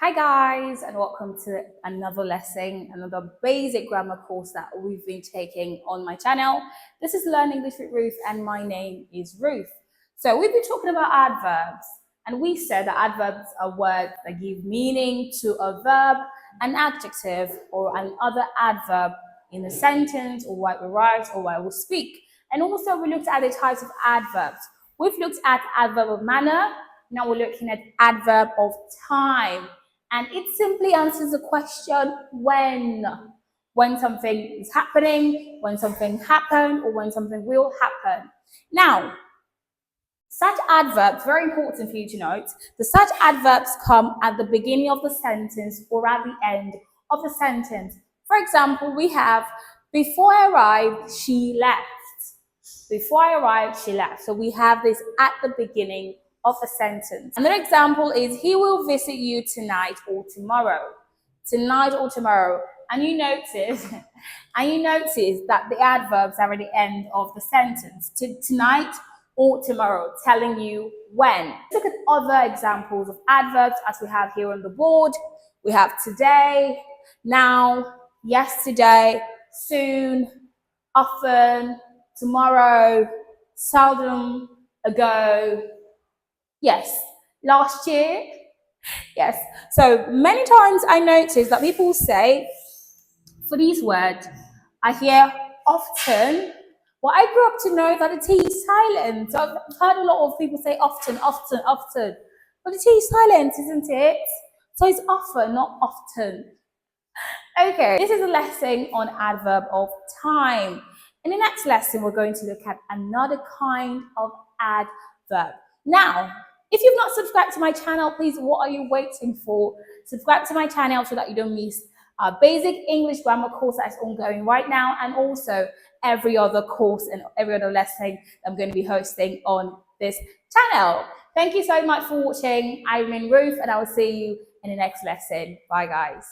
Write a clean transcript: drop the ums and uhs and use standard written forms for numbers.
Hi guys, and welcome to another lesson, another basic grammar course that we've been taking on my channel. This is Learn English with Ruth and my name is Ruth. So we've been talking about adverbs, and we said that adverbs are words that give meaning to a verb, an adjective, or another adverb in a sentence, or while we write or while we speak. And also we looked at the types of adverbs. We've looked at adverb of manner, now we're looking at adverb of time. And it simply answers the question when something is happening, when something happened, or when something will happen. Now, such adverbs, very important for you to note, the such adverbs come at the beginning of the sentence or at the end of the sentence. For example, we have, before I arrived, she left. Before I arrived, she left. So we have this at the beginning of a sentence. Another example is, he will visit you tonight or tomorrow. Tonight or tomorrow. And you notice that the adverbs are at the end of the sentence. Tonight or tomorrow, telling you when. Let's look at other examples of adverbs as we have here on the board. We have today, now, yesterday, soon, often, tomorrow, seldom, ago, yes, last year, yes. So many times I notice that people say, for these words, I hear often. Well, I grew up to know that the T is silent. So I've heard a lot of people say often, often, often. But the T is silent, isn't it? So it's often, not often. Okay, this is a lesson on adverb of time. In the next lesson, we're going to look at another kind of adverb. Now, if you've not subscribed to my channel, please, what are you waiting for? Subscribe to my channel so that you don't miss a basic English grammar course that's ongoing right now, and also every other course and every other lesson I'm going to be hosting on this channel. Thank you so much for watching. I'm Ruth, and I will see you in the next lesson. Bye, guys.